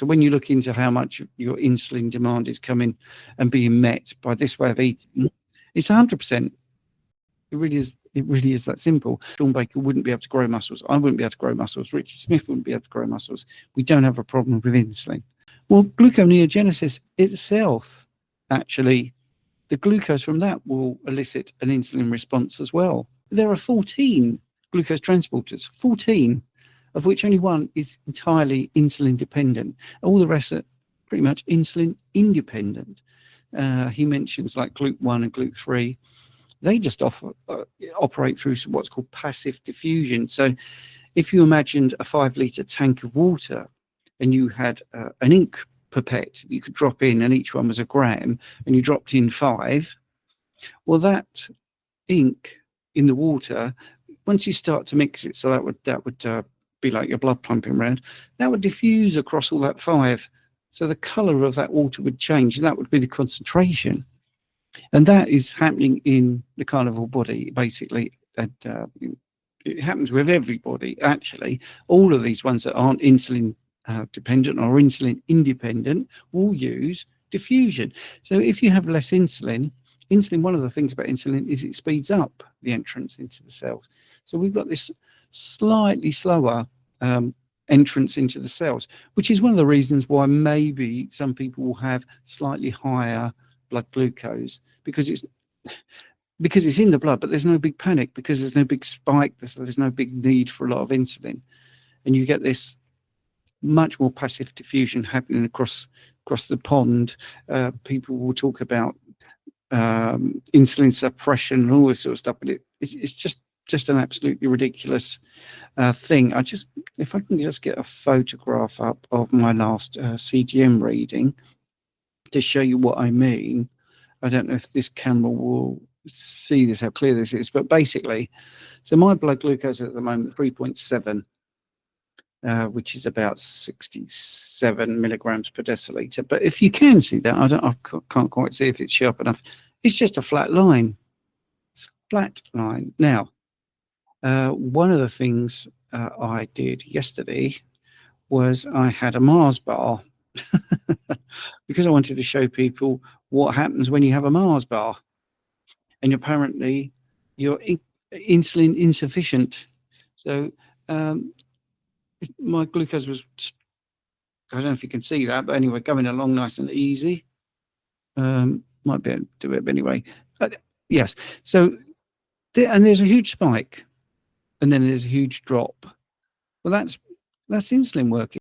So when you look into how much your insulin demand is coming and being met by this way of eating, it's 100%. It really is. It really is that simple. Shawn Baker wouldn't be able to grow muscles. I wouldn't be able to grow muscles. Richard Smith wouldn't be able to grow muscles. We don't have a problem with insulin. Well, gluconeogenesis itself, actually, the glucose from that will elicit an insulin response as well. There are 14 glucose transporters, 14, of which only one is entirely insulin dependent. All the rest are pretty much insulin independent. He mentions like GLUT1 and GLUT3. They just operate through what's called passive diffusion. So if you imagined a 5-litre tank of water and you had an ink pipette you could drop in, and each one was a gram, and you dropped in 5, well, that ink in the water, once you start to mix it, so that would be like your blood pumping around, that would diffuse across all that 5. So the colour of that water would change, and that would be the concentration. And that is happening in the carnivore body, basically. And it happens with everybody, actually. All of these ones that aren't insulin dependent or insulin independent will use diffusion. So if you have less insulin, one of the things about insulin is it speeds up the entrance into the cells. So we've got this slightly slower entrance into the cells, which is one of the reasons why maybe some people will have slightly higher blood glucose, because it's in the blood, but there's no big panic because there's no big spike, there's no big need for a lot of insulin, and you get this much more passive diffusion happening across the pond. People will talk about insulin suppression and all this sort of stuff, but it's just an absolutely ridiculous thing. If I can just get a photograph up of my last CGM reading to show you what I mean. I don't know if this camera will see this, how clear this is, but basically, so my blood glucose at the moment 3.7, which is about 67 milligrams per deciliter. But if you can see that, I can't quite see if it's sharp enough. It's just a flat line. It's a flat line. Now, one of the things I did yesterday was I had a Mars bar because I wanted to show people what happens when you have a Mars bar and apparently you're insulin insufficient. So my glucose was, I don't know if you can see that, but anyway, going along nice and easy. Might be able to do it, but anyway, yes. So and there's a huge spike, and then there's a huge drop. Well, that's insulin working.